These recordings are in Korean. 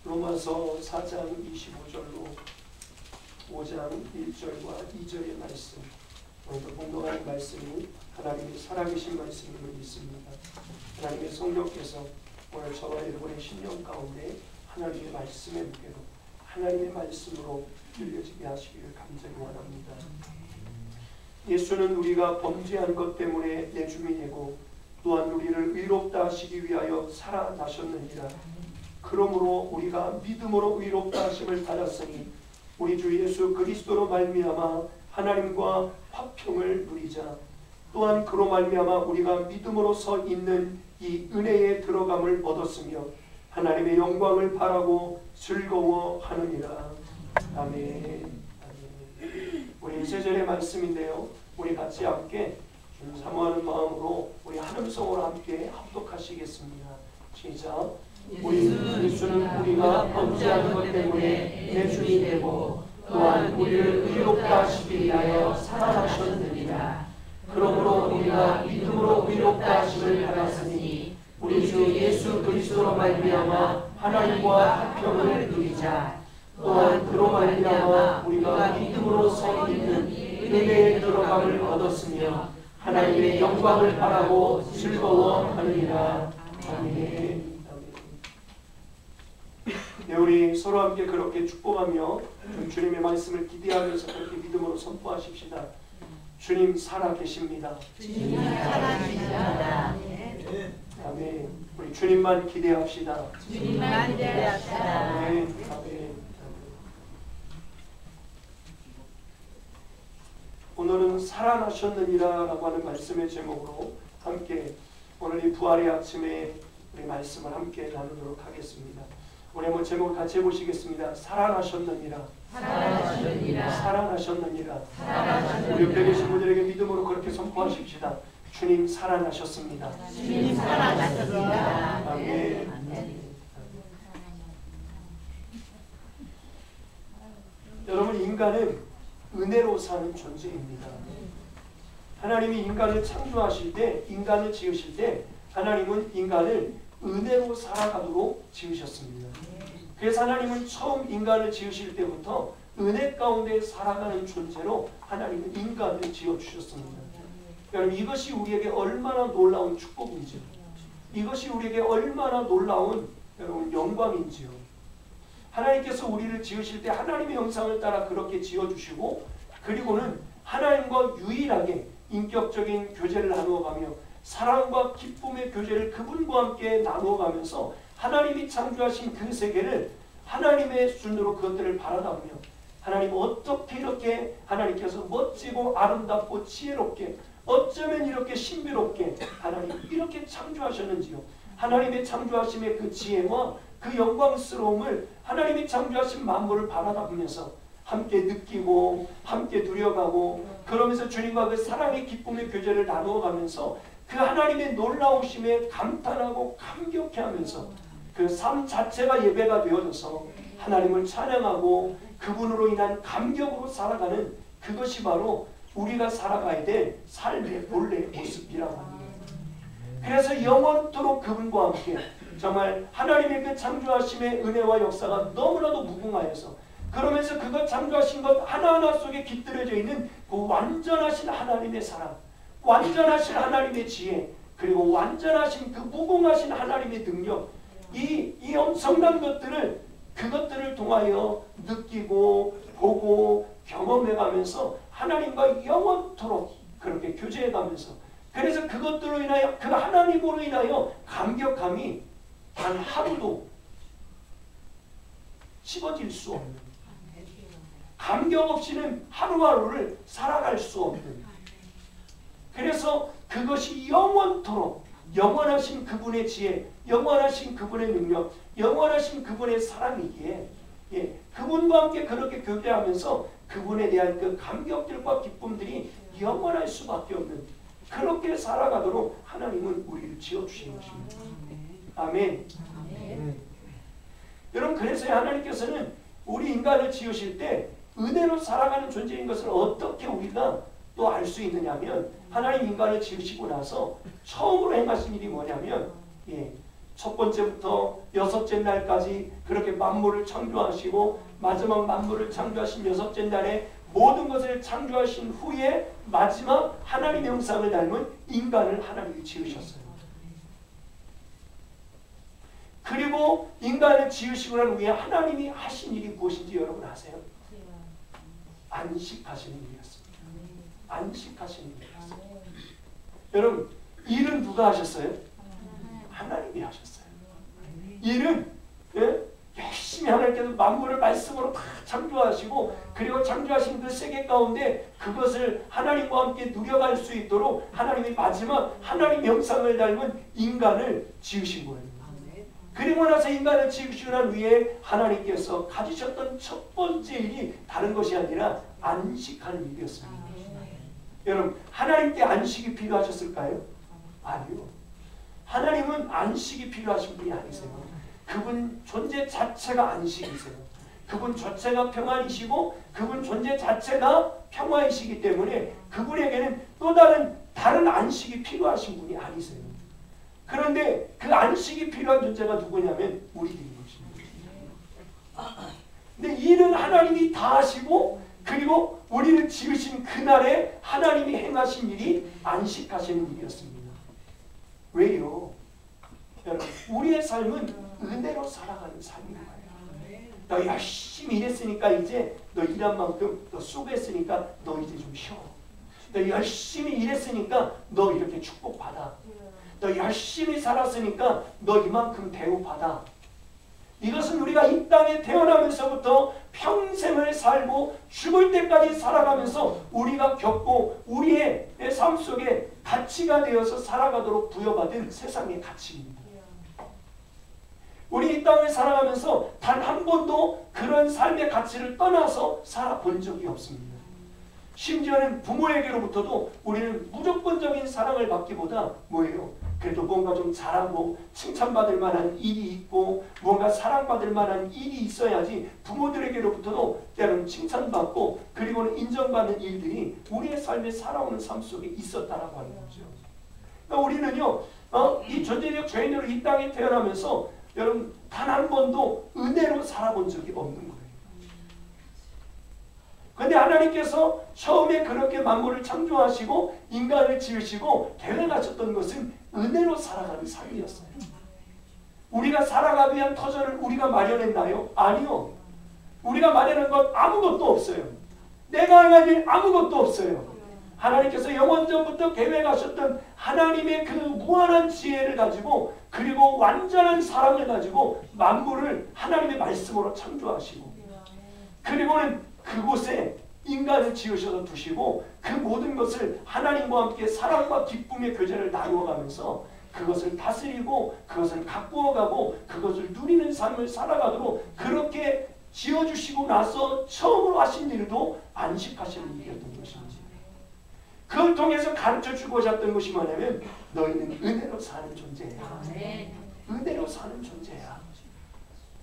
로마서 4장 25절로 5장 1절과 2절의 말씀, 오늘도 공동하는 말씀이 하나님의 살아계신 말씀임을 믿습니다. 하나님의 성령께서 오늘 저와 여러분의 심령 가운데 하나님의 말씀의 무게로, 하나님의 말씀으로 들려지게 하시기를 간절히 원합니다. 예수는 우리가 범죄한 것 때문에 내 주이 되고 또한 우리를 의롭다 하시기 위하여 살아나셨느니라. 그러므로 우리가 믿음으로 의롭다 하심을 받았으니 우리 주 예수 그리스도로 말미암아 하나님과 화평을 누리자. 또한 그로 말미암아 우리가 믿음으로 서 있는 이 은혜에 들어감을 얻었으며 하나님의 영광을 바라고 즐거워하느니라. 아멘. 우리 2절의 말씀인데요, 우리 같이 함께 사모하는 마음으로 우리 한음성으로 함께 합독하시겠습니다. 시작. 우리 예수는 우리가 범죄하는 것 때문에 내 주이 되고 또한 우리를 의롭다 하시기 위하여 살아나셨느니라. 그러므로 우리가 믿음으로 의롭다 하심을 받았으니 우리 주 예수 그리스도로 말미암아 하나님과 화평을 누리자. 또한 그로 말미암아 우리가 믿음으로 서 있는 은혜에 들어감을 얻었으며 하나님의 영광을 바라고 즐거워하느니라. 아멘. 네, 우리 서로 함께 그렇게 축복하며 주님의 말씀을 기대하면서 그렇게 믿음으로 선포하십시다. 주님 살아계십니다. 주님 살아계십니다. 아멘. 우리 주님만 기대합시다. 주님만 기대합시다. 아멘. 아멘. 오늘은 살아나셨느니라 라고 하는 말씀의 제목으로 함께 오늘 이 부활의 아침에 우리 말씀을 함께 나누도록 하겠습니다. 우리 한번 제목을 같이 해보시겠습니다. 살아나셨느니라. 살아나셨느니라. 살아나셨느니라. 살아나셨느니라. 우리 옆에 계신 분들에게 믿음으로 그렇게 선포하십시다. 주님 살아나셨습니다. 주님 살아나셨습니다. 아멘. 아멘. 여러분, 인간은 은혜로 사는 존재입니다. 하나님이 인간을 창조하실 때, 인간을 지으실 때 하나님은 인간을 은혜로 살아가도록 지으셨습니다. 그래서 하나님은 처음 인간을 지으실 때부터 은혜 가운데 살아가는 존재로 하나님은 인간을 지어주셨습니다. 여러분, 이것이 우리에게 얼마나 놀라운 축복인지요. 이것이 우리에게 얼마나 놀라운 여러분 영광인지요. 하나님께서 우리를 지으실 때 하나님의 형상을 따라 그렇게 지어주시고, 그리고는 하나님과 유일하게 인격적인 교제를 나누어가며 사랑과 기쁨의 교제를 그분과 함께 나누어가면서 하나님이 창조하신 그 세계를 하나님의 순으로 그것들을 바라다보며 하나님 어떻게 이렇게 하나님께서 멋지고 아름답고 지혜롭게, 어쩌면 이렇게 신비롭게 하나님 이렇게 창조하셨는지요. 하나님의 창조하심의 그 지혜와 그 영광스러움을 하나님이 창조하신 만물을 바라다보면서 함께 느끼고 함께 누려가고, 그러면서 주님과 그 사랑의 기쁨의 교제를 나누어가면서 그 하나님의 놀라우심에 감탄하고 감격해하면서 그 삶 자체가 예배가 되어져서 하나님을 찬양하고 그분으로 인한 감격으로 살아가는, 그것이 바로 우리가 살아가야 될 삶의 본래의 모습이라고 합니다. 그래서 영원토록 그분과 함께 정말 하나님의 그 창조하심의 은혜와 역사가 너무나도 무궁하여서, 그러면서 그것 창조하신 것 하나하나 속에 깃들여져 있는 그 완전하신 하나님의 사랑, 완전하신 하나님의 지혜, 그리고 완전하신 그 무궁하신 하나님의 능력, 이 엄청난 것들을, 그것들을 통하여 느끼고 보고 경험해가면서 하나님과 영원토록 그렇게 교제해가면서, 그래서 그것들로 인하여, 그 하나님으로 인하여 감격함이 단 하루도 씹어질 수 없는, 감격 없이는 하루하루를 살아갈 수 없는, 그래서 그것이 영원토록 영원하신 그분의 지혜, 영원하신 그분의 능력, 영원하신 그분의 사랑이기에, 그분과 함께 그렇게 교제하면서 그분에 대한 그 감격들과 기쁨들이 영원할 수밖에 없는, 그렇게 살아가도록 하나님은 우리를 지어주신 것입니다. 아멘. 여러분, 그래서 하나님께서는 우리 인간을 지으실 때 은혜로 살아가는 존재인 것을 어떻게 우리가 또 알 수 있느냐면, 하나님 인간을 지으시고 나서 처음으로 행하신 일이 뭐냐면, 첫 번째부터 여섯째 날까지 그렇게 만물을 창조하시고 마지막 만물을 창조하신 여섯째 날에 모든 것을 창조하신 후에 마지막 하나님의 형상을 닮은 인간을 하나님이 지으셨어요. 그리고 인간을 지으시고 난 후에 하나님이 하신 일이 무엇인지 여러분 아세요? 안식하시는 일이었습니다. 안식하시는 일이었습니다. 여러분 일은 누가 하셨어요? 하나님이 하셨어요. 일은 열심히 하나님께서 만물을 말씀으로 다 창조하시고 그리고 창조하신 그 세계 가운데 그것을 하나님과 함께 누려갈 수 있도록 하나님이 마지막 하나님의 형상을 닮은 인간을 지으신 거예요. 그리고 나서 인간을 지으시고 난 후에 하나님께서 가지셨던 첫 번째 일이 다른 것이 아니라 안식하는 일이었습니다. 여러분 하나님께 안식이 필요하셨을까요? 아니요. 하나님은 안식이 필요하신 분이 아니세요. 그분 존재 자체가 안식이세요. 그분 자체가 평안이시고 그분 존재 자체가 평화이시기 때문에 그분에게는 또 다른 안식이 필요하신 분이 아니세요. 그런데 그 안식이 필요한 존재가 누구냐면 우리들인 것입니다. 근데 일은 하나님이 다 하시고 그리고 우리를 지으신 그날에 하나님이 행하신 일이 안식하시는 일이었습니다. 왜요? 여러분 우리의 삶은 은혜로 살아가는 삶인 거예요. 너 열심히 일했으니까 이제 너 일한 만큼 너 수고했으니까 너 이제 좀 쉬어. 너 열심히 일했으니까 너 이렇게 축복받아. 너 열심히 살았으니까 너 이만큼 대우받아. 이것은 우리가 이 땅에 태어나면서부터 평생을 살고 죽을 때까지 살아가면서 우리가 겪고 우리의 삶 속에 가치가 되어서 살아가도록 부여받은 세상의 가치입니다. 우리 이 땅을 살아가면서 단 한 번도 그런 삶의 가치를 떠나서 살아본 적이 없습니다. 심지어는 부모에게로부터도 우리는 무조건적인 사랑을 받기보다 뭐예요? 그래도 뭔가 좀 잘하고 칭찬받을 만한 일이 있고 뭔가 사랑받을 만한 일이 있어야지 부모들에게로부터도 때로는 칭찬받고 그리고는 인정받는 일들이 우리의 삶에 살아오는 삶 속에 있었다라고 하는 거죠. 그러니까 우리는요 이 존재적 죄인으로 이 땅에 태어나면서 여러분 단 한 번도 은혜로 살아본 적이 없는 거예요. 그런데 하나님께서 처음에 그렇게 만물을 창조하시고 인간을 지으시고 계획하셨던 것은 은혜로 살아가는 삶이었어요. 우리가 살아가기 위한 터전을 우리가 마련했나요? 아니요. 우리가 마련한 건 아무것도 없어요. 내가 할 일 아무것도 없어요. 하나님께서 영원전부터 계획하셨던 하나님의 그 무한한 지혜를 가지고 그리고 완전한 사랑을 가지고 만물을 하나님의 말씀으로 창조하시고 그리고는 그곳에 인간을 지으셔서 두시고 그 모든 것을 하나님과 함께 사랑과 기쁨의 교제를 나누어가면서 그것을 다스리고 그것을 가꾸어가고 그것을 누리는 삶을 살아가도록 그렇게 지어주시고 나서 처음으로 하신 일도 안식하시는 일이었던 것입니다. 그걸 통해서 가르쳐주고자 했던 것이 뭐냐면 너희는 은혜로 사는 존재야. 은혜로 사는 존재야.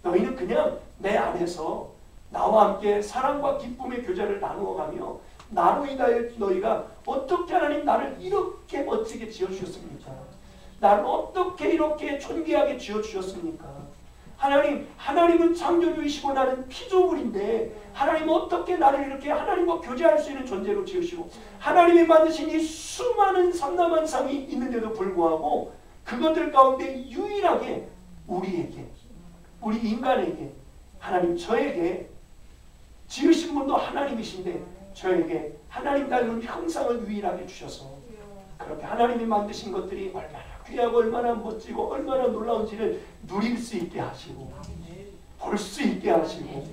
너희는 그냥 내 안에서 나와 함께 사랑과 기쁨의 교제를 나누어가며 나로 인하여 너희가 어떻게 하나님 나를 이렇게 멋지게 지어주셨습니까? 나를 어떻게 이렇게 존귀하게 지어주셨습니까? 하나님은 창조주이시고 나는 피조물인데 하나님은 어떻게 나를 이렇게 하나님과 교제할 수 있는 존재로 지으시고 하나님이 만드신 이 수많은 삼라만상이 있는데도 불구하고 그것들 가운데 유일하게 우리에게 우리 인간에게 하나님 저에게 지으신 분도 하나님이신데 저에게 하나님 닮은 형상을 유일하게 주셔서 그렇게 하나님이 만드신 것들이 얼마나 귀하고 얼마나 멋지고 얼마나 놀라운지를 누릴 수 있게 하시고 볼 수 있게 하시고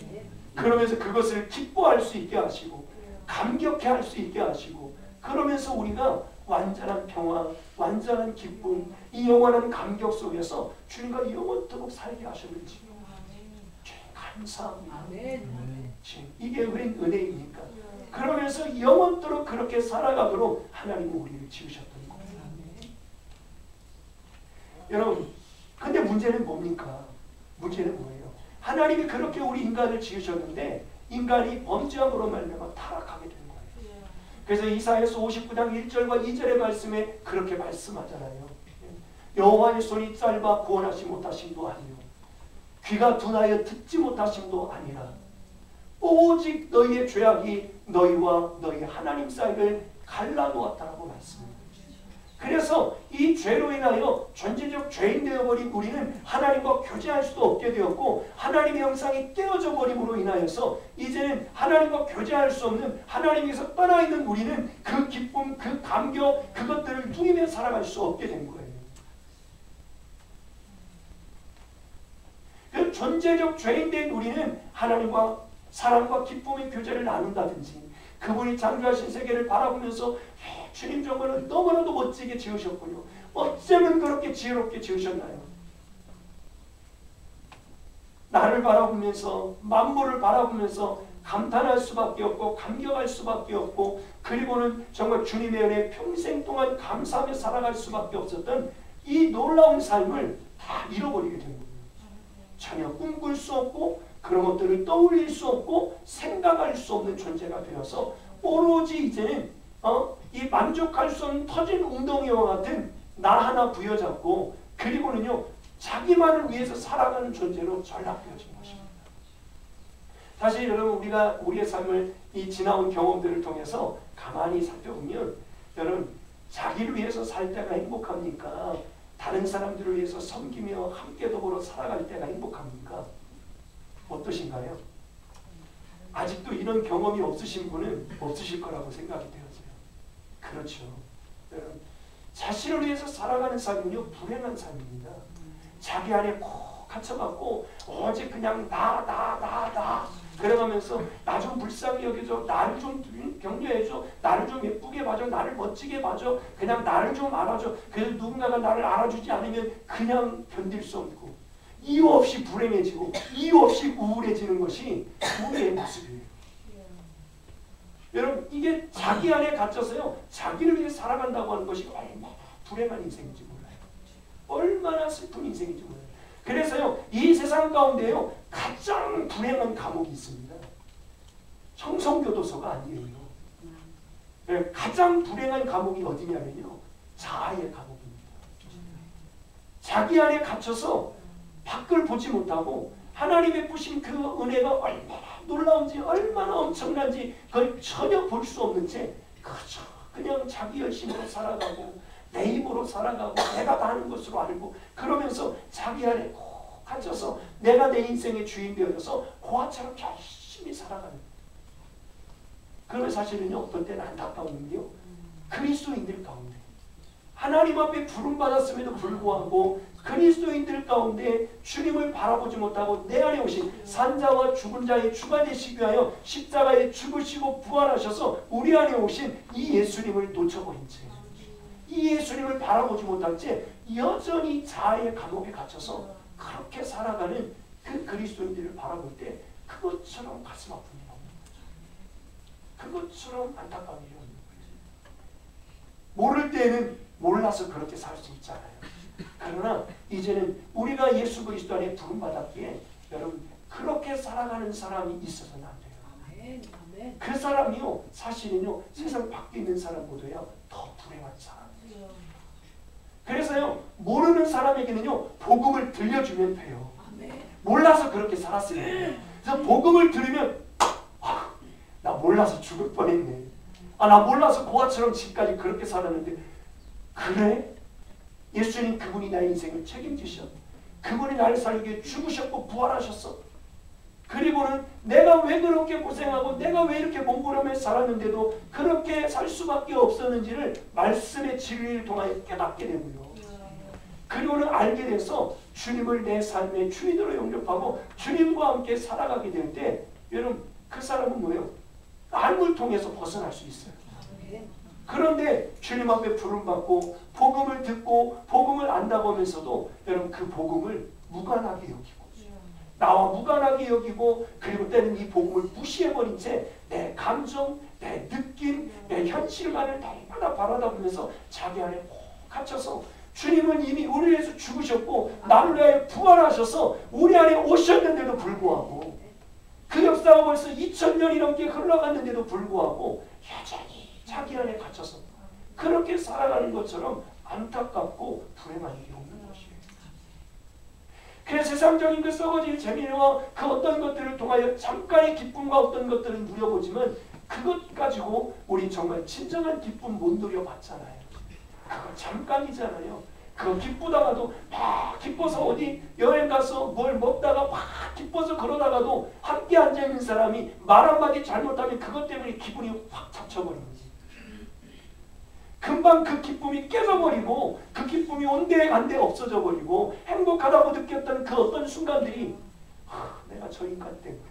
그러면서 그것을 기뻐할 수 있게 하시고 감격해 할 수 있게 하시고 그러면서 우리가 완전한 평화, 완전한 기쁨, 이 영원한 감격 속에서 주님과 영원토록 살게 하셨는지 주님 감사합니다. 이게 웬 은혜입니까? 그러면서 영원토록 그렇게 살아가도록 하나님은 우리를 지으셨던 거예요. 여러분, 근데 문제는 뭡니까? 문제는 뭐예요? 하나님이 그렇게 우리 인간을 지으셨는데 인간이 범죄함으로 말미암아 타락하게 된 거예요. 그래서 이사야서 59장 1절과 2절의 말씀에 그렇게 말씀하잖아요. 여호와의 손이 짧아 구원하지 못하심도 아니요 귀가 둔하여 듣지 못하심도 아니라 오직 너희의 죄악이 너희와 너희 하나님 사이를 갈라놓았다라고 말씀합니다. 그래서 이 죄로 인하여 존재적 죄인 되어버린 우리는 하나님과 교제할 수도 없게 되었고 하나님의 형상이 깨어져 버림으로 인하여서 이제는 하나님과 교제할 수 없는 하나님에서 떠나 있는 우리는 그 기쁨, 그 감격, 그것들을 누리며 살아갈 수 없게 된 거예요. 그 존재적 죄인 된 우리는 하나님과 사랑과 기쁨의 교제를 나눈다든지 그분이 창조하신 세계를 바라보면서 주님 정말 너무나도 멋지게 지으셨군요. 어쩌면 그렇게 지혜롭게 지으셨나요? 나를 바라보면서 만물을 바라보면서 감탄할 수밖에 없고 감격할 수밖에 없고 그리고는 정말 주님의 은혜 평생 동안 감사하며 살아갈 수밖에 없었던 이 놀라운 삶을 다 잃어버리게 된 거예요. 전혀 꿈꿀 수 없고 그런 것들을 떠올릴 수 없고 생각할 수 없는 존재가 되어서 오로지 이제는 이 만족할 수 없는 터진 웅덩이와 같은 나 하나 부여잡고 그리고는요 자기만을 위해서 살아가는 존재로 전락되어진 것입니다. 사실 여러분 우리가 우리의 삶을 이 지나온 경험들을 통해서 가만히 살펴보면 여러분 자기를 위해서 살 때가 행복합니까? 다른 사람들을 위해서 섬기며 함께 더불어 살아갈 때가 행복합니까? 어떠신가요? 아직도 이런 경험이 없으신 분은 없으실 거라고 생각이 되어져요. 그렇죠. 여러분, 자신을 위해서 살아가는 삶은요 불행한 삶입니다. 자기 안에 콕 갇혀갖고 오직 그냥 나 그래가면서 나 좀 불쌍히 여겨줘, 나를 좀 격려해줘, 나를 좀 예쁘게 봐줘, 나를 멋지게 봐줘, 그냥 나를 좀 알아줘. 그래서 누군가가 나를 알아주지 않으면 그냥 견딜 수 없고 이유 없이 불행해지고 이유 없이 우울해지는 것이 우리의 모습이에요. 여러분 이게 자기 안에 갇혀서요 자기를 위해 살아간다고 하는 것이 얼마나 불행한 인생인지 몰라요. 얼마나 슬픈 인생인지 몰라요. 그래서요 이 세상 가운데요 가장 불행한 감옥이 있습니다. 청성교도소가 아니에요. 가장 불행한 감옥이 어디냐면요 자아의 감옥입니다. 자기 안에 갇혀서 밖을 보지 못하고 하나님의 부신 그 은혜가 얼마나 놀라운지 얼마나 엄청난지 그걸 전혀 볼 수 없는 채 그저 그냥 자기 열심으로 살아가고 내 힘으로 살아가고 내가 다 하는 것으로 알고 그러면서 자기 안에 꼭 갇혀서 내가 내 인생의 주인 되어서 고아처럼 열심히 살아가는 그러면 사실은요 어떤 때는 안타까운 게요 그리스도인들 가운데 하나님 앞에 부름받았음에도 불구하고 그리스도인들 가운데 주님을 바라보지 못하고 내 안에 오신 산자와 죽은 자의 주가 되시기 위하여 십자가에 죽으시고 부활하셔서 우리 안에 오신 이 예수님을 놓쳐버린 채 이 예수님을 바라보지 못한 채 여전히 자아의 감옥에 갇혀서 그렇게 살아가는 그 그리스도인들을 바라볼 때 그것처럼 가슴 아픈 일이 없는 거죠. 그것처럼 안타까운 일이 없는 거예요. 모를 때에는 몰라서 그렇게 살 수 있잖아요. 그러나 이제는 우리가 예수 그리스도 안에 부름받았기에 여러분 그렇게 살아가는 사람이 있어서는 안 돼요. 그 사람이요 사실은요 세상 밖에 있는 사람보다요 더 불행한 사람이에요. 그래서요 모르는 사람에게는요 복음을 들려주면 돼요. 몰라서 그렇게 살았어요. 그래서 복음을 들으면 나 몰라서 죽을 뻔했네. 나 몰라서 고아처럼 지금까지 그렇게 살았는데 그래? 예수님 그분이 나의 인생을 책임지셨. 그분이 나를 살기 위해 죽으셨고 부활하셨어. 그리고는 내가 왜 그렇게 고생하고 내가 왜 이렇게 몸부림에 살았는데도 그렇게 살 수밖에 없었는지를 말씀의 진리를 통하여 깨닫게 되고요. 그리고는 알게 돼서 주님을 내 삶의 주인으로 영접하고 주님과 함께 살아가게 될 때 여러분 그 사람은 뭐예요? 삶을 통해서 벗어날 수 있어요. 그런데 주님 앞에 부름받고 복음을 듣고 복음을 안다고 하면서도 여러분 그 복음을 무관하게 여기고 나와 무관하게 여기고 그리고 때는 이 복음을 무시해버린 채 내 감정, 내 느낌, 내 현실만을 날마다 바라다보면서 자기 안에 꼭 갇혀서 주님은 이미 우리를 위해서 죽으셨고 나를 위하여 부활하셔서 우리 안에 오셨는데도 불구하고 그 역사가 벌써 2000년이 넘게 흘러갔는데도 불구하고 여전히 자기 안에 갇혀서 그렇게 살아가는 것처럼 안타깝고 불행한 일이 없는 것이에요. 그래서 세상적인 그 썩어질 재미와 그 어떤 것들을 통하여 잠깐의 기쁨과 어떤 것들은 누려보지만 그것 가지고 우리 정말 진정한 기쁨 못 누려봤잖아요. 그거 잠깐이잖아요. 그거 기쁘다가도 막 기뻐서 어디 여행 가서 뭘 먹다가 막 기뻐서 그러다가도 함께 앉아있는 사람이 말 한마디 잘못하면 그것 때문에 기분이 확 잡쳐버린 거지. 금방 그 기쁨이 깨져버리고 그 기쁨이 온데간데 없어져 버리고 행복하다고 느꼈던 그 어떤 순간들이 내가 저 인간 때문에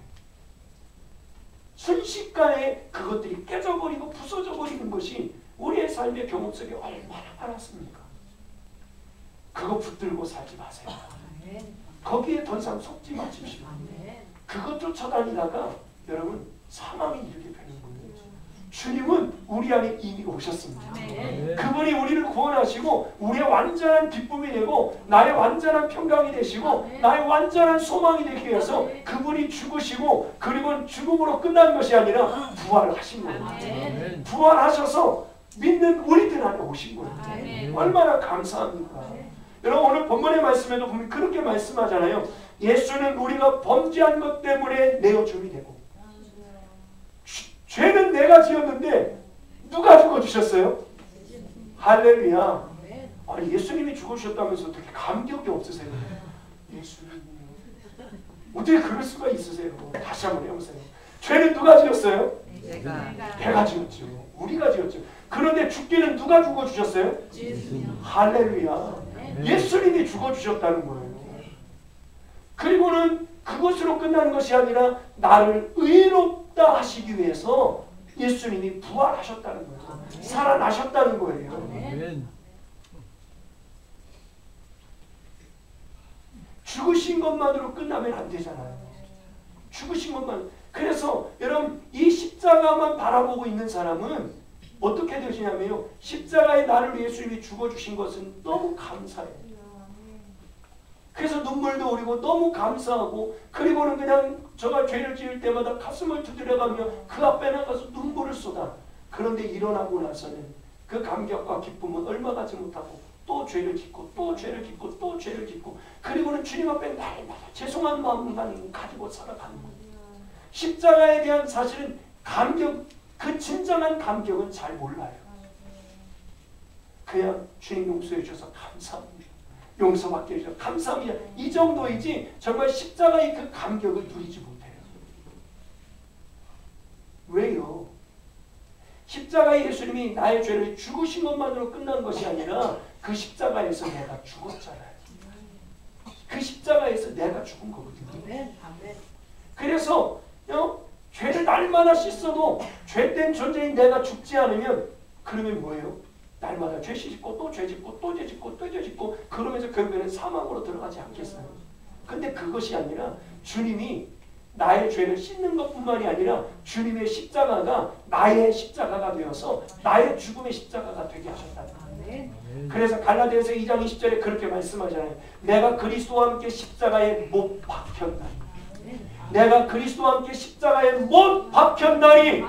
순식간에 그것들이 깨져버리고 부서져 버리는 것이 우리의 삶의 경험 속에 얼마나 많았습니까? 그거 붙들고 살지 마세요. 거기에 더 이상 속지 마십시오. 그것 쫓아다니다가 여러분 사망이 이르게 되는 거예요. 주님은 우리 안에 이미 오셨습니다. 그분이 우리를 구원하시고 우리의 완전한 기쁨이 되고 나의 완전한 평강이 되시고 나의 완전한 소망이 되기 위해서 그분이 죽으시고 그리고 죽음으로 끝난 것이 아니라 부활하신 거예요. 부활하셔서 믿는 우리들 안에 오신 거예요. 얼마나 감사합니까? 여러분 오늘 본문의 말씀에도 보면 그렇게 말씀하잖아요. 예수는 우리가 범죄한 것 때문에 내어줌이 되고 죄는 내가 지었는데 누가 죽어주셨어요? 할렐루야. 아니 예수님이 죽으셨다면서 어떻게 감격이 없으세요? 예수님이요. 어떻게 그럴 수가 있으세요? 다시 한번 해보세요. 죄는 누가 지었어요? 내가 지었죠. 우리가 지었죠. 그런데 죽기는 누가 죽어주셨어요? 할렐루야. 예수님이 죽어주셨다는 거예요. 그리고는 그것으로 끝나는 것이 아니라 나를 의롭다 하시기 위해서 예수님이 부활하셨다는 거예요. 살아나셨다는 거예요. 죽으신 것만으로 끝나면 안 되잖아요. 죽으신 것만. 그래서 여러분 이 십자가만 바라보고 있는 사람은 어떻게 되시냐면요. 십자가에 나를 위해 예수님이 죽어주신 것은 너무 감사해요. 그래서 눈물도 흐리고 너무 감사하고 그리고는 그냥 저가 죄를 지을 때마다 가슴을 두드려가며 그 앞에 나가서 눈물을 쏟아. 그런데 일어나고 나서는 그 감격과 기쁨은 얼마 가지 못하고 또 죄를 짓고 또 죄를 짓고 또 죄를 짓고 그리고는 주님 앞에 날마다 죄송한 마음만 가지고 살아가는 거예요. 십자가에 대한 사실은 감격, 그 진정한 감격은 잘 몰라요. 그냥 주님 용서해 주셔서 감사합니다. 용서받게 해주셔서 감사합니다. 이 정도이지 정말 십자가의 그 감격을 누리지 못해요. 왜요? 십자가의 예수님이 나의 죄를 죽으신 것만으로 끝난 것이 아니라 그 십자가에서 내가 죽었잖아요. 그 십자가에서 내가 죽은 거거든요. 그래서 죄를 날마다 씻어도 죄된 존재인 내가 죽지 않으면 그러면 뭐예요? 날마다 죄 씻고 또 죄 짓고 또 죄 짓고 또 죄 짓고 그러면서 결국에는 사망으로 들어가지 않겠어요? 근데 그것이 아니라 주님이 나의 죄를 씻는 것뿐만이 아니라 주님의 십자가가 나의 십자가가 되어서 나의 죽음의 십자가가 되게 하셨다는 거예요. 그래서 갈라디아서 2장 20절에 그렇게 말씀하잖아요. 내가 그리스도와 함께 십자가에 못 박혔다. 내가 그리스도와 함께 십자가에 못 박혔나니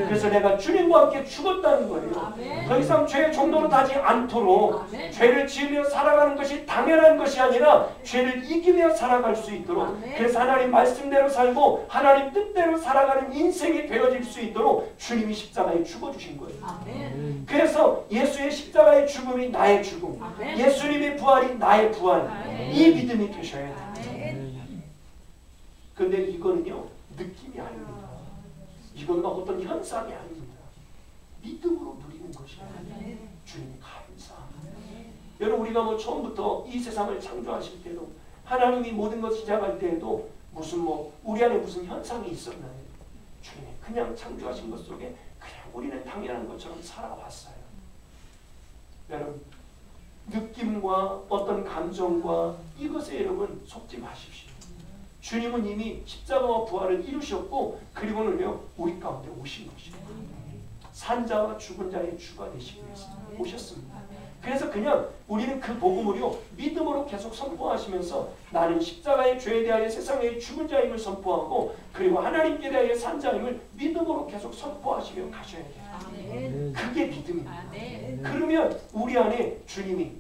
그래서 내가 주님과 함께 죽었다는 거예요. 더 이상 죄의 종로로 가지 않도록 죄를 지으며 살아가는 것이 당연한 것이 아니라 죄를 이기며 살아갈 수 있도록 그래서 하나님 말씀대로 살고 하나님 뜻대로 살아가는 인생이 되어질 수 있도록 주님이 십자가에 죽어주신 거예요. 그래서 예수의 십자가의 죽음이 나의 죽음, 예수님의 부활이 나의 부활, 이 믿음이 되셔야 돼요. 근데 이거는요 느낌이 아닙니다. 이건 막 어떤 현상이 아닙니다. 믿음으로 누리는 것이에요. 주님 감사합니다. 여러분 우리가 뭐 처음부터 이 세상을 창조하실 때도 하나님이 모든 것 시작할 때에도 무슨 우리 안에 무슨 현상이 있었나요? 주님이 그냥 창조하신 것 속에 그냥 우리는 당연한 것처럼 살아왔어요. 여러분 느낌과 어떤 감정과 이것에 여러분 속지 마십시오. 주님은 이미 십자가와 부활을 이루셨고 그리고는요 우리 가운데 오신 것이에요. 산자와 죽은 자의 주가 되시기 위해서 오셨습니다. 그래서 그냥 우리는 그 복음을요 믿음으로 계속 선포하시면서 나는 십자가의 죄에 대하여 세상의 죽은 자임을 선포하고 그리고 하나님께 대하여 산 자임을 믿음으로 계속 선포하시며 가셔야 돼요. 그게 믿음입니다. 그러면 우리 안에 주님이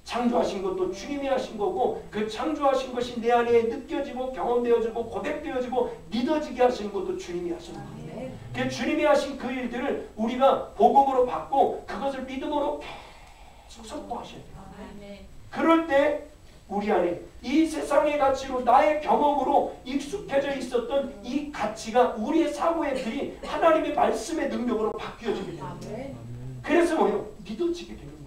창조하신 것도 주님이 하신 거고 그 창조하신 것이 내 안에 느껴지고 경험되어지고 고백되어지고 믿어지게 하시는 것도 주님이 하시는 거예요. 그 주님이 하신 그 일들을 우리가 복음으로 받고 그것을 믿음으로 계속 선포하셔야 돼요. 그럴 때 우리 안에 이 세상의 가치로 나의 경험으로 익숙해져 있었던 이 가치가 우리의 사고의 길이 하나님의 말씀의 능력으로 바뀌어지게 됩니다. 그래서 뭐예요? 믿어지게 되는 거예요.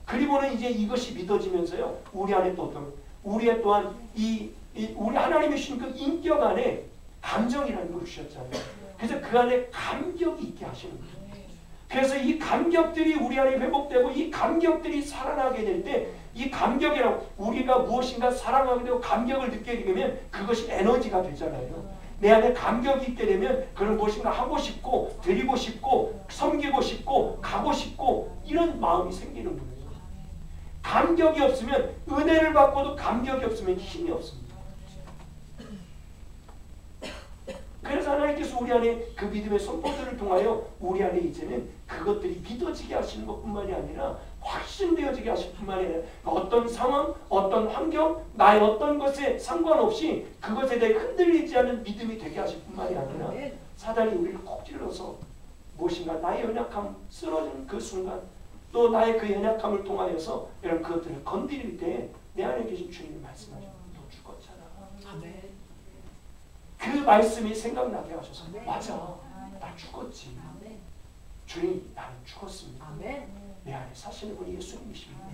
그리고는 이제 이것이 믿어지면서요 우리 안에 또 어떤 우리의 또한 우리 하나님이 주신 그 인격 안에 감정이라는 걸 주셨잖아요. 그래서 그 안에 감격이 있게 하시는 거예요. 그래서 이 감격들이 우리 안에 회복되고 이 감격들이 살아나게 될 때 이 감격이라고 우리가 무엇인가 사랑하게 되고 감격을 느끼게 되면 그것이 에너지가 되잖아요. 내 안에 감격이 있게 되면 그런 무엇인가 하고 싶고 드리고 싶고 섬기고 싶고 가고 싶고 이런 마음이 생기는 거예요. 감격이 없으면 은혜를 받고도 감격이 없으면 힘이 없습니다. 그래서 하나님께서 우리 안에 그 믿음의 선포들을 통하여 우리 안에 이제는 그것들이 믿어지게 하시는 것뿐만이 아니라 확신되어지게 하실 뿐만이 아니라 어떤 상황, 어떤 환경, 나의 어떤 것에 상관없이 그것에 대해 흔들리지 않는 믿음이 되게 하실 뿐만이 아니라 사단이 우리를 콕 찔러서 무엇인가 나의 연약함 쓰러진 그 순간 또 나의 그 연약함을 통하여서 이런 그것들을 건드릴 때 내 안에 계신 주님이 말씀하셔. 너 죽었잖아. 그 말씀이 생각나게 하셔서 맞아. 나 죽었지. 주님 나는 죽었습니다. 내 안에 사시는 분이 예수님이십니다.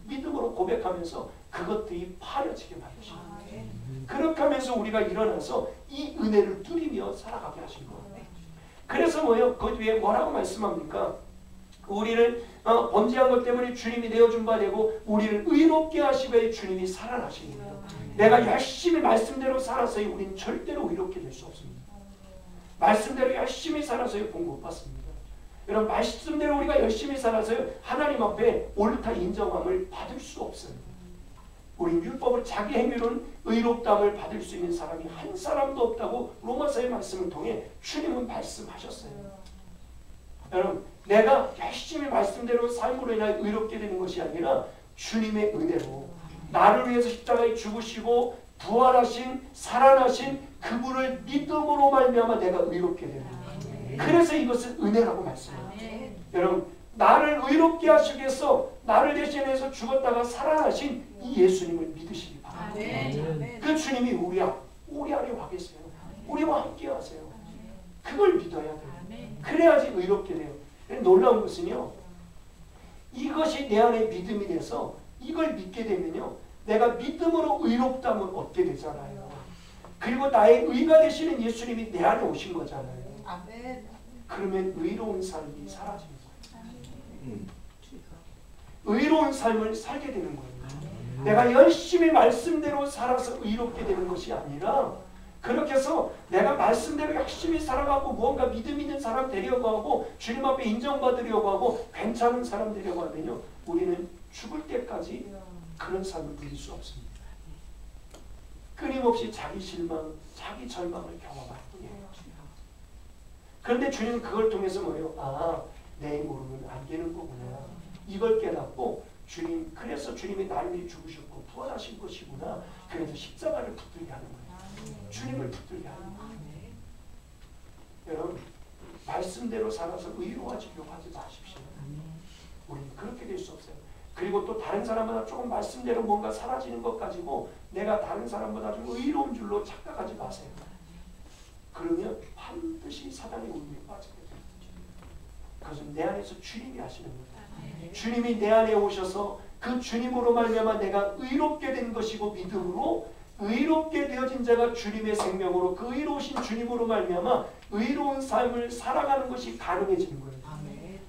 믿음으로 고백하면서 그것들이 파려지게 만드십니다. 그렇게 하면서 우리가 일어나서 이 은혜를 누리며 살아가게 하신 거예요. 그래서 뭐예요? 그 뒤에 뭐라고 말씀합니까? 우리를 범죄한 것 때문에 주님이 내어준 바 되고 우리를 의롭게 하시고 주님이 살아나신 거예요. 내가 열심히 말씀대로 살아서요 우리는 절대로 의롭게 될 수 없습니다. 말씀대로 열심히 살아서요 복 못 받습니다. 여러분 말씀대로 우리가 열심히 살아서요 하나님 앞에 옳다 인정함을 받을 수 없어요. 우리 율법을 자기 행위로는 의롭다함을 받을 수 있는 사람이 한 사람도 없다고 로마서의 말씀을 통해 주님은 말씀하셨어요. 여러분 내가 열심히 말씀대로 삶으로 인하여 의롭게 되는 것이 아니라 주님의 은혜로 나를 위해서 십자가에 죽으시고 부활하신 살아나신 그분을 믿음으로 말미암아 내가 의롭게 되는 거예요. 그래서 이것은 은혜라고 말씀해요. 여러분 나를 의롭게 하시기 위해서 나를 대신해서 죽었다가 살아나신 이 예수님을 믿으시기 바랍니다. 그 주님이 우리 안에 와 계세요. 우리와 함께 하세요. 그걸 믿어야 돼요. 그래야지 의롭게 돼요. 놀라운 것은요. 이것이 내 안에 믿음이 돼서 이걸 믿게 되면요. 내가 믿음으로 의롭다면 얻게 되잖아요. 그리고 나의 의가 되시는 예수님이 내 안에 오신 거잖아요. 그러면 의로운 삶이 사라지는 거예요. 의로운 삶을 살게 되는 거예요. 내가 열심히 말씀대로 살아서 의롭게 되는 것이 아니라 그렇게 해서 내가 말씀대로 열심히 살아가고 무언가 믿음 있는 사람 되려고 하고 주님 앞에 인정받으려고 하고 괜찮은 사람 되려고 하면요. 우리는 죽을 때까지 그런 삶을 누릴 수 없습니다. 끊임없이 자기 실망, 자기 절망을 경험할 뿐이에요. 그런데 주님은 그걸 통해서 뭐예요? 아, 내 힘으로는 안 되는 거구나. 이걸 깨닫고 주님, 그래서 주님이 나를 위해 죽으셨고 부활하신 것이구나. 그래서 십자가를 붙들게 하는 거예요. 주님을 붙들게 하는 거예요. 여러분, 말씀대로 살아서 의로워지려고 하지 마십시오. 우리는 그렇게 될 수 없어요. 그리고 또 다른 사람보다 조금 말씀대로 뭔가 사라지는 것 가지고 내가 다른 사람보다 좀 의로운 줄로 착각하지 마세요. 그러면 반드시 사단의 울음에 빠지게 됩니다. 그것은 내 안에서 주님이 하시는 거예요. 주님이 내 안에 오셔서 그 주님으로 말미암아 내가 의롭게 된 것이고 믿음으로 의롭게 되어진 자가 주님의 생명으로 그 의로우신 주님으로 말미암아 의로운 삶을 살아가는 것이 가능해지는 거예요.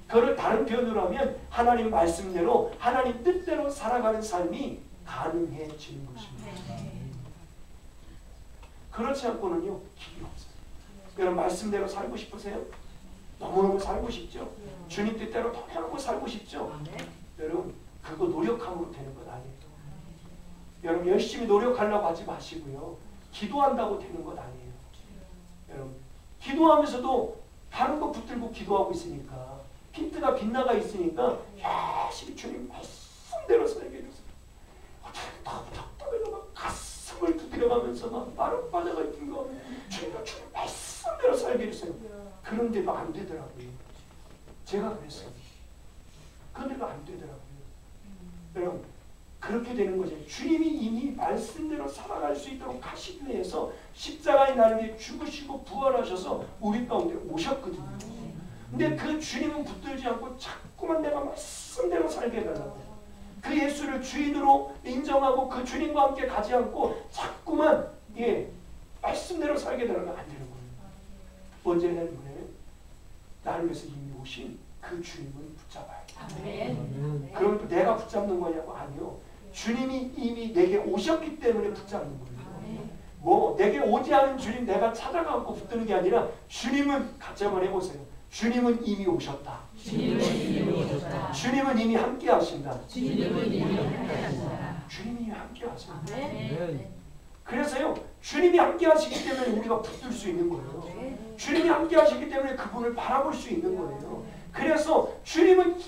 그걸 다른 표현으로 하면 하나님 말씀대로 하나님 뜻대로 살아가는 삶이 가능해지는 것입니다. 그렇지 않고는요 길이 없어요. 여러분 말씀대로 살고 싶으세요? 너무너무 살고 싶죠? 주님 뜻대로 너무너무 살고 싶죠? 여러분 그거 노력함으로 되는 것 아니에요. 여러분 열심히 노력하려고 하지 마시고요. 기도한다고 되는 것 아니에요. 여러분 기도하면서도 다른 거 붙들고 기도하고 있으니까 힌트가 빗나가 있으니까 열심히 주님 말씀대로 살게 해주세요. 너무 답답해서 막 가슴을 두드려가면서 막 마른 바다가 있는 거 주님 말씀대로 살게 해주세요. 그런데도 안 되더라고요. 제가 그랬어요. 그런데도 안 되더라고요. 여러분 그렇게 되는 거죠. 주님이 이미 말씀대로 살아갈 수 있도록 하시기 위해서 십자가의 날 위해 죽으시고 부활하셔서 우리 가운데 오셨거든요. 근데 그 주님은 붙들지 않고 자꾸만 내가 말씀대로 살게 해달라고. 그 예수를 주인으로 인정하고 그 주님과 함께 가지 않고 자꾸만 말씀대로 살게 해달라면 안 되는 거예요. 언제냐면 나를 위해서 이미 오신 그 주님을 붙잡아야 돼요. 그럼 또 내가 붙잡는 거냐고? 아니요. 주님이 이미 내게 오셨기 때문에 붙잡는 거예요. 뭐 내게 오지 않은 주님 내가 찾아가고 붙드는 게 아니라 주님은 같이 한번 해보세요. 주님은 이미 오셨다. 주님은 이미 함께 하신다. 주님이 함께 하신다. 그래서요 주님이 함께 하시기 때문에 우리가 붙들 수 있는 거예요. 주님이 함께 하시기 때문에 그분을 바라볼 수 있는 거예요. 그래서 주님은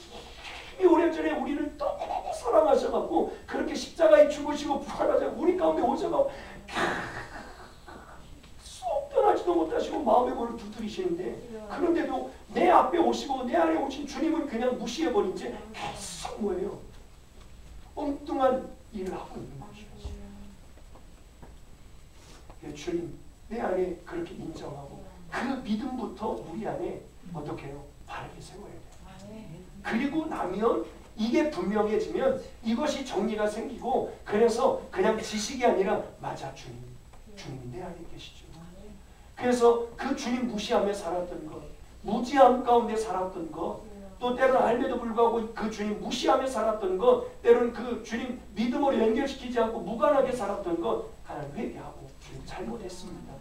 이 오래전에 우리를 너무너무 사랑하셔갖고 그렇게 십자가에 죽으시고 부활하셔서 우리 가운데 오셔서 쏙 떠나지도 못하시고 마음의 문을 두드리시는데 그런데도 내 앞에 오시고 내 안에 오신 주님은 그냥 무시해버린 채 계속 뭐예요? 엉뚱한 일을 하고 있는 것이죠. 주님 내 안에 그렇게 인정하고 그 믿음부터 우리 안에 어떻게 해요? 바르게 세워야 돼요. 그리고 나면 이게 분명해지면 이것이 정리가 생기고 그래서 그냥 지식이 아니라 맞아 주님이 내 안에 계시죠. 그래서 그 주님 무시하며 살았던 것 무지함 가운데 살았던 것 또 때로는 알면도 불구하고 그 주님 무시하며 살았던 것 때로는 그 주님 믿음으로 연결시키지 않고 무관하게 살았던 것 하나님 회개하고 주님 잘못했습니다.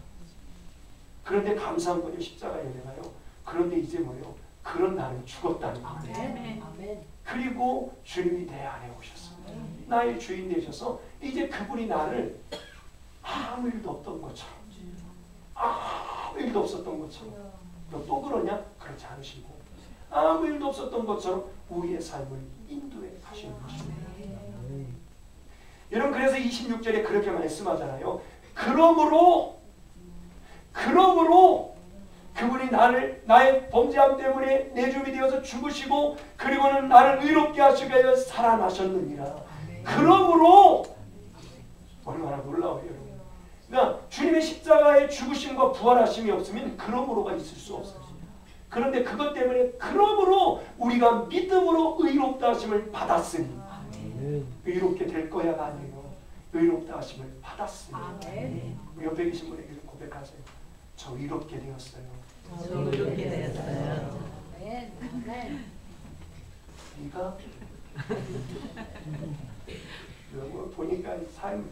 그런데 감사한 거죠. 십자가 연애가요. 그런데 이제 뭐예요? 그런 나는 죽었다는 거예요. 그리고 주님이 내 안에 오셨습니다. 나의 주인 되셔서 이제 그분이 나를 아무 일도 없던 것처럼 아무 일도 없었던 것처럼 너 또 그러냐? 그렇지 않으시고 아무 일도 없었던 것처럼 우리의 삶을 인도해 가시는 것입니다. 여러분 그래서 26절에 그렇게 말씀하잖아요. 그러므로 그분이 나의 범죄함 때문에 내 주이 되어서 죽으시고 그리고는 나를 의롭게 하시기 위하여 살아나셨느니라. 그러므로 얼마나 놀라워요. 그러니까 주님의 십자가의 죽으심과 부활하심이 없으면 그러므로가 있을 수 없어요. 그런데 그것 때문에 그러므로 우리가 믿음으로 의롭다 하심을 받았으니 의롭게 될 거야가 아니에요. 의롭다 하심을 받았으니 옆에 계신 분에게 고백하세요. 저 의롭게 되었어요. 의롭게 되었어요. 네가 보니까 삶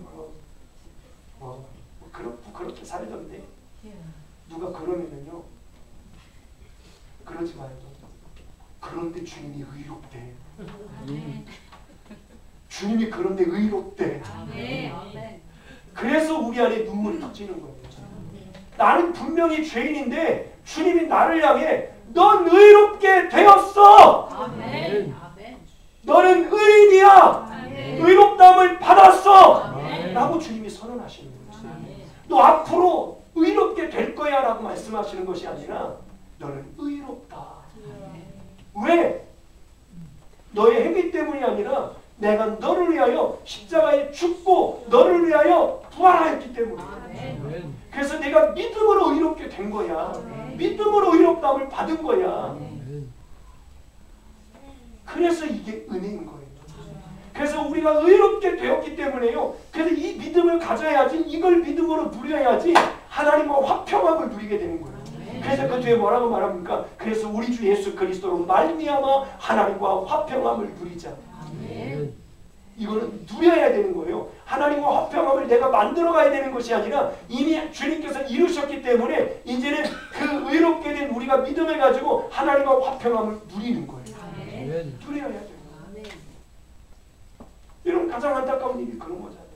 그렇게 살던데 누가 그러면요 그러지 말고 그런데 주님이 의롭대. 주님이 그런데 의롭대. 그래서 우리 안에 눈물이 터지는 거예요. 나는 분명히 죄인인데 주님이 나를 향해 넌 의롭게 되었어. 너는 의인이야. 의롭다함을 받았어. 라고 주님이 선언하시는 거예요. 너 앞으로 의롭게 될 거야 라고 말씀하시는 것이 아니라 너는 의롭다. 왜? 너의 행위 때문이 아니라 내가 너를 위하여 십자가에 죽고 너를 위하여 부활하였기 때문에. 그래서 내가 믿음으로 의롭게 된 거야. 믿음으로 의롭다함을 받은 거야. 그래서 이게 은혜인 거예요. 그래서 우리가 의롭게 되었기 때문에요. 그래서 이 믿음을 가져야지 이걸 믿음으로 누려야지 하나님과 화평함을 누리게 되는 거예요. 그래서 그 뒤에 뭐라고 말합니까? 그래서 우리 주 예수 그리스도로 말미암아 하나님과 화평함을 누리자. 이거는 누려야 되는 거예요. 하나님과 화평함을 내가 만들어가야 되는 것이 아니라 이미 주님께서 이루셨기 때문에 이제는 그 의롭게 된 우리가 믿음을 가지고 하나님과 화평함을 누리는 거예요. 누려야 돼요. 여러분 가장 안타까운 일이 그런 거잖아요.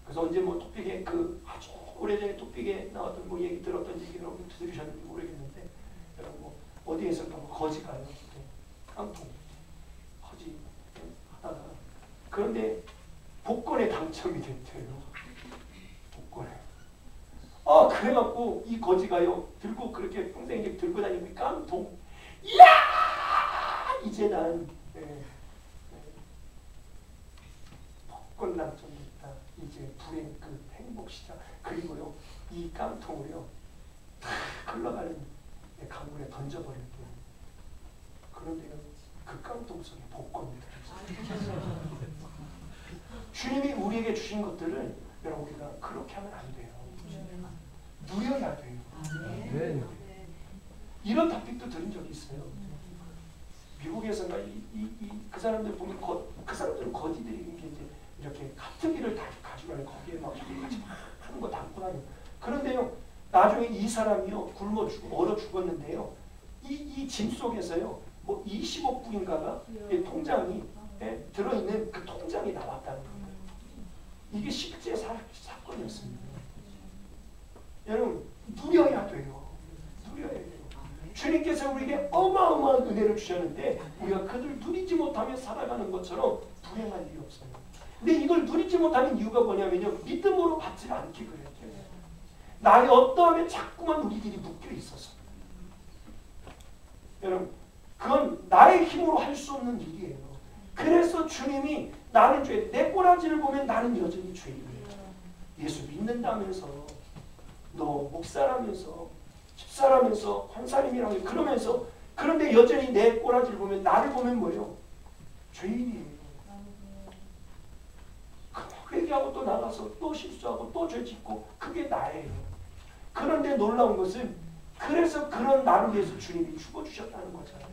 그래서 언제 뭐 토픽에 그 아주 오래전에 토픽에 나왔던 뭐 얘기 들었던 얘기를 들으셨는지 모르겠는데 여러분 뭐 어디에서가 뭐 거지 가요. 깡통 거지 하다가 그런데 복권에 당첨이 됐대요. 복권에. 아 그래갖고 이 거지가요 들고 그렇게 평생 이렇게 들고 다니고 깡통. 이야 이제 난 복권 당첨됐다. 이제 불행 그 행복 시작. 그리고요 이 깡통을요 다 흘러가는 강물에 던져버렸대요. 그런데요 그 깡통 속에 복권이 들어있어요. 주님이 우리에게 주신 것들을 여러분 우리가 그렇게 하면 안 돼요. 누려야 돼요. 이런 답변도 들은 적이 있어요. 미국에서가 그 사람들 보면 그 사람들은 거지들이 이제 이렇게 같은 길을 다 가지고 다니고 거기에 막 같이 하는 거 담고 다니고 그런데요 나중에 이 사람이요 굶어 죽고 얼어 죽었는데요 이 짐 속에서요 뭐 20억 불인가가 통장이 들어있는 그 통장이 나왔다는 거예요. 이게 실제 사건이었습니다. 여러분 누려야 돼요. 누려야 돼요. 주님께서 우리에게 어마어마한 은혜를 주셨는데 우리가 그들 누리지 못하며 살아가는 것처럼 불행할 일이 없어요. 근데 이걸 누리지 못하는 이유가 뭐냐면요 믿음으로 받지 않기 그래요. 나의 어떠함에 자꾸만 우리들이 묶여 있어서 여러분 그건 나의 힘으로 할 수 없는 일이에요. 그래서 주님이 나는 죄 내 꼬라지를 보면 나는 여전히 죄인이에요. 예수 믿는다면서 너 목사라면서 집사라면서 권사님이라고 그러면서 그런데 여전히 내 꼬라지를 보면 나를 보면 뭐예요? 죄인이에요. 회개하고 또 나가서 또 실수하고 또 죄 짓고 그게 나예요. 그런데 놀라운 것은 그래서 그런 나를 위해서 주님이 죽어주셨다는 거잖아요.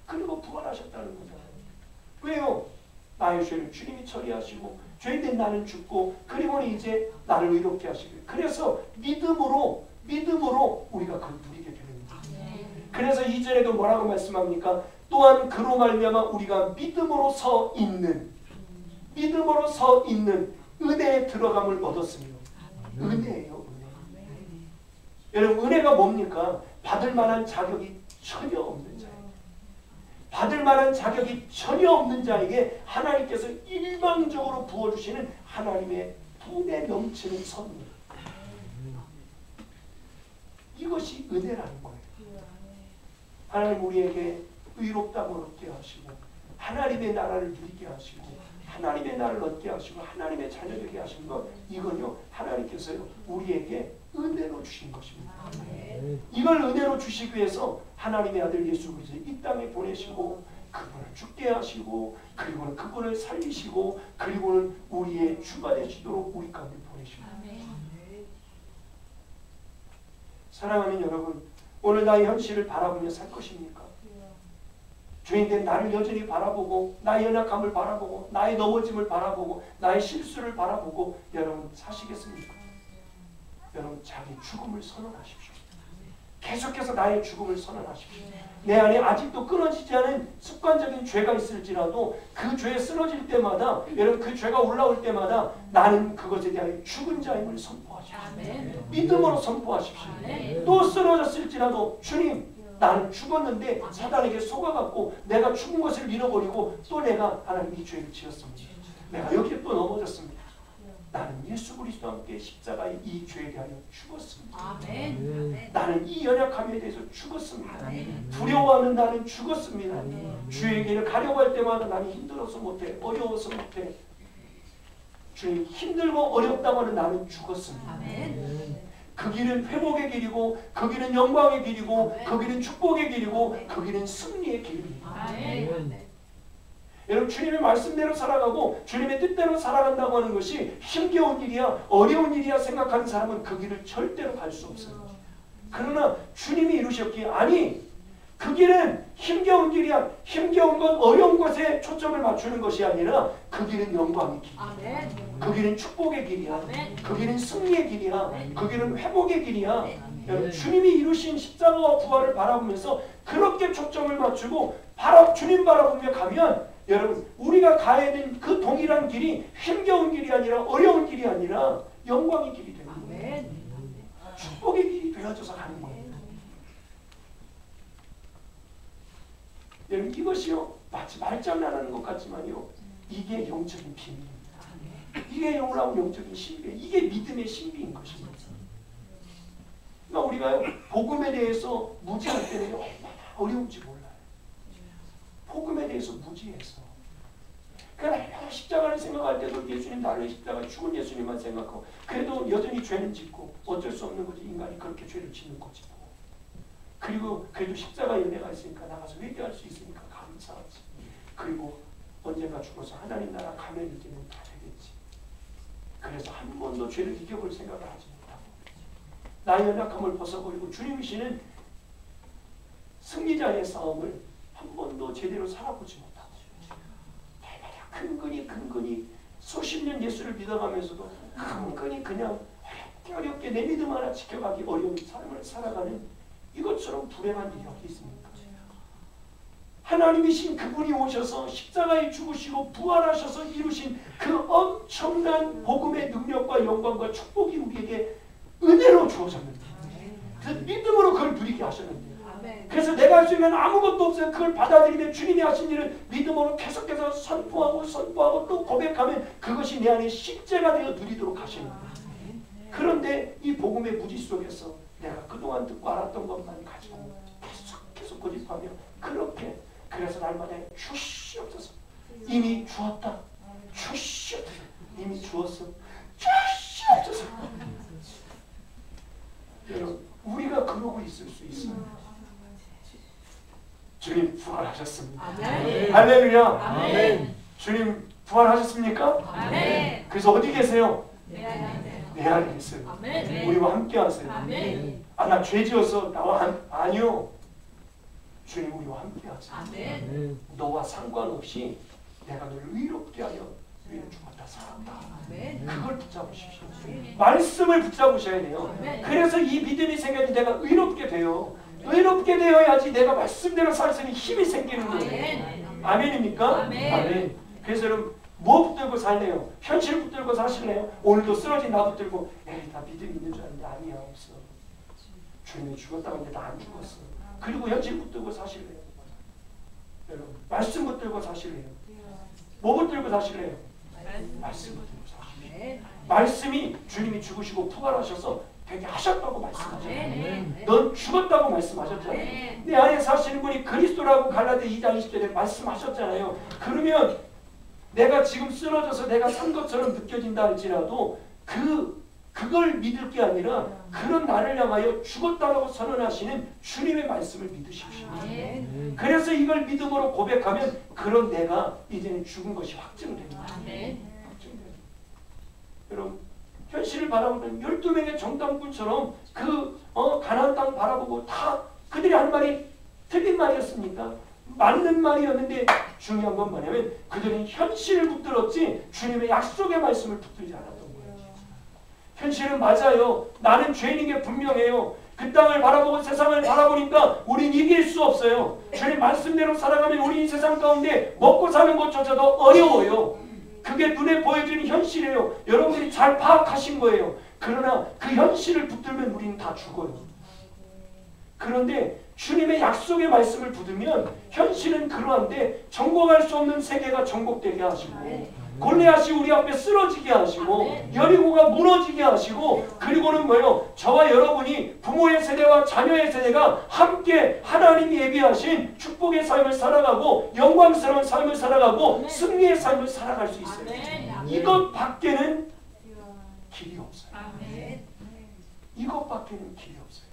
그리고 부활하셨다는 거잖아요. 왜요? 나의 죄를 주님이 처리하시고 죄인된 나는 죽고 그리고는 이제 나를 의롭게 하시고 그래서 믿음으로 우리가 그걸 누리게 됩니다. 그래서 이전에도 뭐라고 말씀합니까? 또한 그로 말미암아 우리가 믿음으로 서 있는 은혜에 들어감을 얻었으며 은혜예요. 은혜. 여러분 은혜가 뭡니까? 받을 만한 자격이 전혀 없는 자예요. 받을 만한 자격이 전혀 없는 자에게 하나님께서 일방적으로 부어주시는 하나님의 분에 넘치는 선물. 이것이 은혜라는 거예요. 하나님 우리에게 의롭다고 얻게 하시고 하나님의 나라를 누리게 하시고 하나님의 나라를 얻게 하시고 하나님의 자녀 되게 하신 것 이건요 하나님께서요 우리에게 은혜로 주신 것입니다. 이걸 은혜로 주시기 위해서 하나님의 아들 예수 그리스도를 이 땅에 보내시고 그분을 죽게 하시고 그리고는 그분을 살리시고 그리고는 우리의 주가 되시도록 우리 가운데 보내시고 사랑하는 여러분 오늘 나의 현실을 바라보며 살 것입니까? 죄인된 나를 여전히 바라보고 나의 연약함을 바라보고 나의 넘어짐을 바라보고 나의 실수를 바라보고 여러분 사시겠습니까? 여러분 자기 죽음을 선언하십시오. 계속해서 나의 죽음을 선언하십시오. 내 안에 아직도 끊어지지 않은 습관적인 죄가 있을지라도 그 죄에 쓰러질 때마다 여러분 그 죄가 올라올 때마다 나는 그것에 대하여 죽은 자임을 선포하십시오. 믿음으로 선포하십시오. 또 쓰러졌을지라도 주님 나는 죽었는데 사단에게 속아갖고 내가 죽은 것을 잃어버리고 또 내가 하나님 이 죄를 지었습니다. 내가 여기에 또 넘어졌습니다. 나는 예수 그리스도와 함께 십자가의 이 죄에 대하여 죽었습니다. 아멘. 나는 이 연약함에 대해서 죽었습니다. 아멘. 두려워하는 나는 죽었습니다. 주의 길을 가려고 할 때마다 나는 힘들어서 못해 어려워서 못해 주님 힘들고 어렵다고 하는 나는 죽었습니다. 아멘. 그 길은 회복의 길이고 그 길은 영광의 길이고 그 길은 축복의 길이고 그 길은 승리의 길입니다. 아멘. 여러분 주님의 말씀대로 살아가고 주님의 뜻대로 살아간다고 하는 것이 힘겨운 일이야 어려운 일이야 생각하는 사람은 그 길을 절대로 갈 수 없어요. 그러나 주님이 이루셨기에 아니 그 길은 힘겨운 길이야 힘겨운 건 어려운 것에 초점을 맞추는 것이 아니라 그 길은 영광의 길이야. 그 길은 축복의 길이야. 그 길은 승리의 길이야. 그 길은 회복의 길이야. 여러분 주님이 이루신 십자가와 부활을 바라보면서 그렇게 초점을 맞추고 주님 바라보며 가면 여러분 우리가 가야 되는 그 동일한 길이 힘겨운 길이 아니라 어려운 길이 아니라 영광의 길이 되는 거예요. 축복의 길이 되어져서 가는 거예요. 여러분 이것이요 마치 말장난하는 것 같지만요 이게 영적인 비밀입니다. 이게 놀라운 영적인 신비, 이게 믿음의 신비인 것입니다. 그러니까 우리가 복음에 대해서 무지할 때는 얼마나 어려운지 몰라요. 복음에 대해서 무지해서. 그러니까 십자가를 생각할 때도 예수님 나를 십자가 죽은 예수님만 생각하고 그래도 여전히 죄는 짓고 어쩔 수 없는 거지. 인간이 그렇게 죄를 짓는 거지 뭐. 그리고 그래도 십자가 연애가 있으니까 나가서 회개할 수 있으니까 감사하지. 그리고 언젠가 죽어서 하나님 나라 가면 이기는 다 되겠지. 그래서 한 번도 죄를 이겨볼 생각을 하지 못하고 나의 연약함을 벗어버리고 주님이시는 승리자의 싸움을 한 번도 제대로 살아보지 못하고 근근히 수십 년 예수를 믿어가면서도 근근히 그냥 어렵게 내 믿음 하나 지켜가기 어려운 삶을 살아가는 이것처럼 불행한 일이 어디 있습니까? 하나님이신 그분이 오셔서 십자가에 죽으시고 부활하셔서 이루신 그 엄청난 복음의 능력과 영광과 축복이 우리에게 은혜로 주어졌는데 그 믿음으로 그걸 누리게 하셨는데 그래서 내가 할 수 있는 아무것도 없어요. 그걸 받아들이면 주님이 하신 일을 믿음으로 계속해서 선포하고 또 고백하면 그것이 내 안에 실제가 되어 누리도록 하시는 거예요. 그런데 이 복음의 무지 속에서 내가 그동안 듣고 알았던 것만 가지고 계속 고집하며 그렇게 그래서 날마다 주시옵소서. 이미 주었다. 주시옵소서. 이미 주었어. 주시옵소서. 여러분 우리가 그러고 있을 수 있습니다. 주님 부활하셨습니다. 아멘. 할렐루야. 아멘. 주님 부활하셨습니까? 아멘. 그래서 어디 계세요? 내 안에 계세요. 아멘. 우리와 함께 하세요. 아멘. 나 죄 지어서 나와 아니요. 주님 우리와 함께 하세요. 아멘. 너와 상관없이 내가 너를 의롭게 하여 위에 죽었다 살았다. 아멘. 그걸 붙잡으십시오. 말씀을 붙잡으셔야 돼요. 아멘. 그래서 이 믿음이 생겨서 내가 의롭게 돼요. 의롭게 되어야지 내가 말씀대로 살 수 있는 힘이 생기는 거예요. 아멘입니까? 아멘. 아멘. 그래서 여러분 뭐 붙들고 살래요? 현실을 붙들고 사실래요? 오늘도 쓰러진 나 붙들고 에이 나 믿음이 있는 줄 알았는데 아니야 없어. 주님이 죽었다고 했는데 나 안 죽었어. 그리고 현실 붙들고 사실래요? 여러분 말씀 붙들고 사실래요? 뭐 붙들고 사실래요? 말씀 붙들고 사실래요? 말씀이 주님이 죽으시고 부활하셔서 되게 하셨다고 말씀하셨잖아요. 넌 죽었다고 말씀하셨잖아요. 내 안에 사시는 분이 그리스도라고 갈라디아 2장 20절에 말씀하셨잖아요. 그러면 내가 지금 쓰러져서 내가 산 것처럼 느껴진다 할지라도 그걸 믿을 게 아니라 그런 나를 향하여 죽었다고 선언하시는 주님의 말씀을 믿으십시오. 그래서 이걸 믿음으로 고백하면 그런 내가 이제는 죽은 것이 확증됩니다. 여러분 현실을 바라보면 12명의 정탐꾼처럼 가나안 땅 바라보고 다 그들이 한 말이 틀린 말이었습니까? 맞는 말이었는데 중요한 건 뭐냐면 그들은 현실을 붙들었지 주님의 약속의 말씀을 붙들지 않았던 거예요. 현실은 맞아요. 나는 죄인인 게 분명해요. 그 땅을 바라보고 세상을 바라보니까 우린 이길 수 없어요. 주님 말씀대로 살아가면 우리 이 세상 가운데 먹고 사는 것조차도 어려워요. 그게 눈에 보여지는 현실이에요. 여러분들이 잘 파악하신 거예요. 그러나 그 현실을 붙들면 우리는 다 죽어요. 그런데 주님의 약속의 말씀을 붙들면 현실은 그러한데 정복할 수 없는 세계가 정복되게 하시고 골리앗이 우리 앞에 쓰러지게 하시고 여리고가 무너지게 하시고 그리고는 뭐예요? 저와 여러분이 부모의 세대와 자녀의 세대가 함께 하나님이 예비하신 축복의 삶을 살아가고 영광스러운 삶을 살아가고 승리의 삶을 살아갈 수 있어요. 이것 밖에는 길이 없어요. 이것 밖에는 길이 없어요.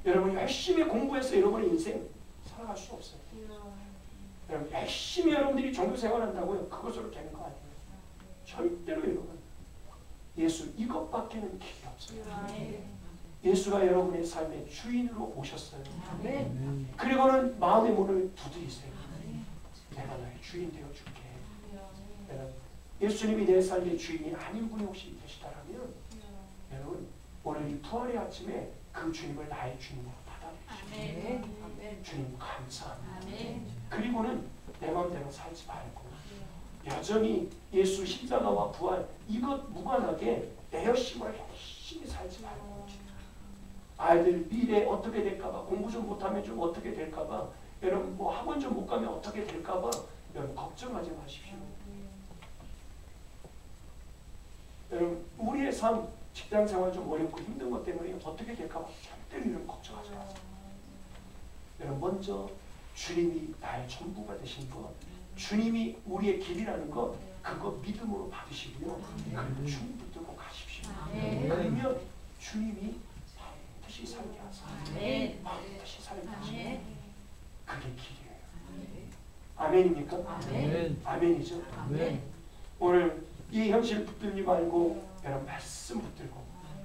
여러분 열심히 공부해서 여러분의 인생 살아갈 수 없어요. 여러분 열심히 여러분들이 종교 생활한다고요. 그것으로 되는 거 아니에요. 절대로 여러분 예수 이것밖에는 길이 없어요. 예수가 여러분의 삶의 주인으로 오셨어요. 그리고는 마음의 문을 두드리세요. 내가 너의 주인 되어줄게. 예수님이 내 삶의 주인이 아닌 분이 혹시 계시다라면 여러분 오늘 이 부활의 아침에 그 주님을 나의 주님으로 받아들이시고 주님 감사합니다. 그리고는 내 마음대로 살지 말고 여전히 예수 십자가와 부활 이것 무관하게 내 열심을 열심히 살지 말고 아이들 미래 어떻게 될까봐 공부 좀 못하면 좀 어떻게 될까봐 여러분 뭐 학원 좀 못 가면 어떻게 될까봐 여러분 걱정하지 마십시오. 여러분 우리의 삶 직장생활 좀 어렵고 힘든 것 때문에 어떻게 될까봐 절대로 이런 걱정하지 마세요. 여러분 먼저 주님이 나의 전부가 되신 것 주님이 우리의 길이라는 것 그거 믿음으로 받으시고요. 그리고 주님 붙들고 가십시오. 그러면 주님이 반드시 살게 하세요. 반드시 살게 하시고 그게 길이에요. 아멘입니까? 아멘. 아멘이죠. 아멘. 오늘 이 현실 붙들지 말고 여러분 말씀 붙들고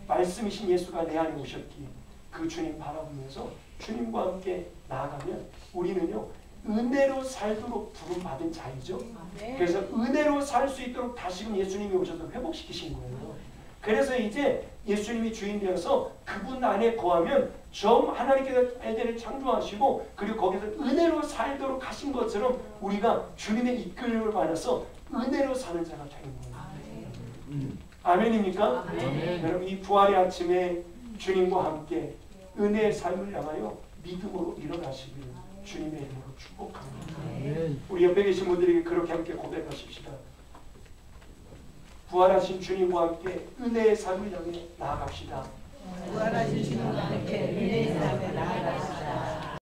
말씀이신 예수가 내 안에 오셨기에 그 주님 바라보면서 주님과 함께 나아가면 우리는요 은혜로 살도록 부름받은 자이죠. 그래서 은혜로 살 수 있도록 다시금 예수님이 오셔서 회복시키신 거예요. 그래서 이제 예수님이 주인 되어서 그분 안에 거하면 좀 하나님께서 에덴을 창조하시고 그리고 거기서 은혜로 살도록 하신 것처럼 우리가 주님의 이끌림을 받아서 은혜로 사는 자가 되는 거예요. 아멘입니까? 아멘. 여러분 이 부활의 아침에 주님과 함께 은혜의 삶을 향하여 믿음으로 일어나시기를 주님의 이름으로 축복합니다. 아멘. 우리 옆에 계신 분들에게 그렇게 함께 고백하십시다. 부활하신 주님과 함께 은혜의 삶을 향해 나아갑시다. 부활하신 주님과 함께 은혜의 삶에 나아가시다.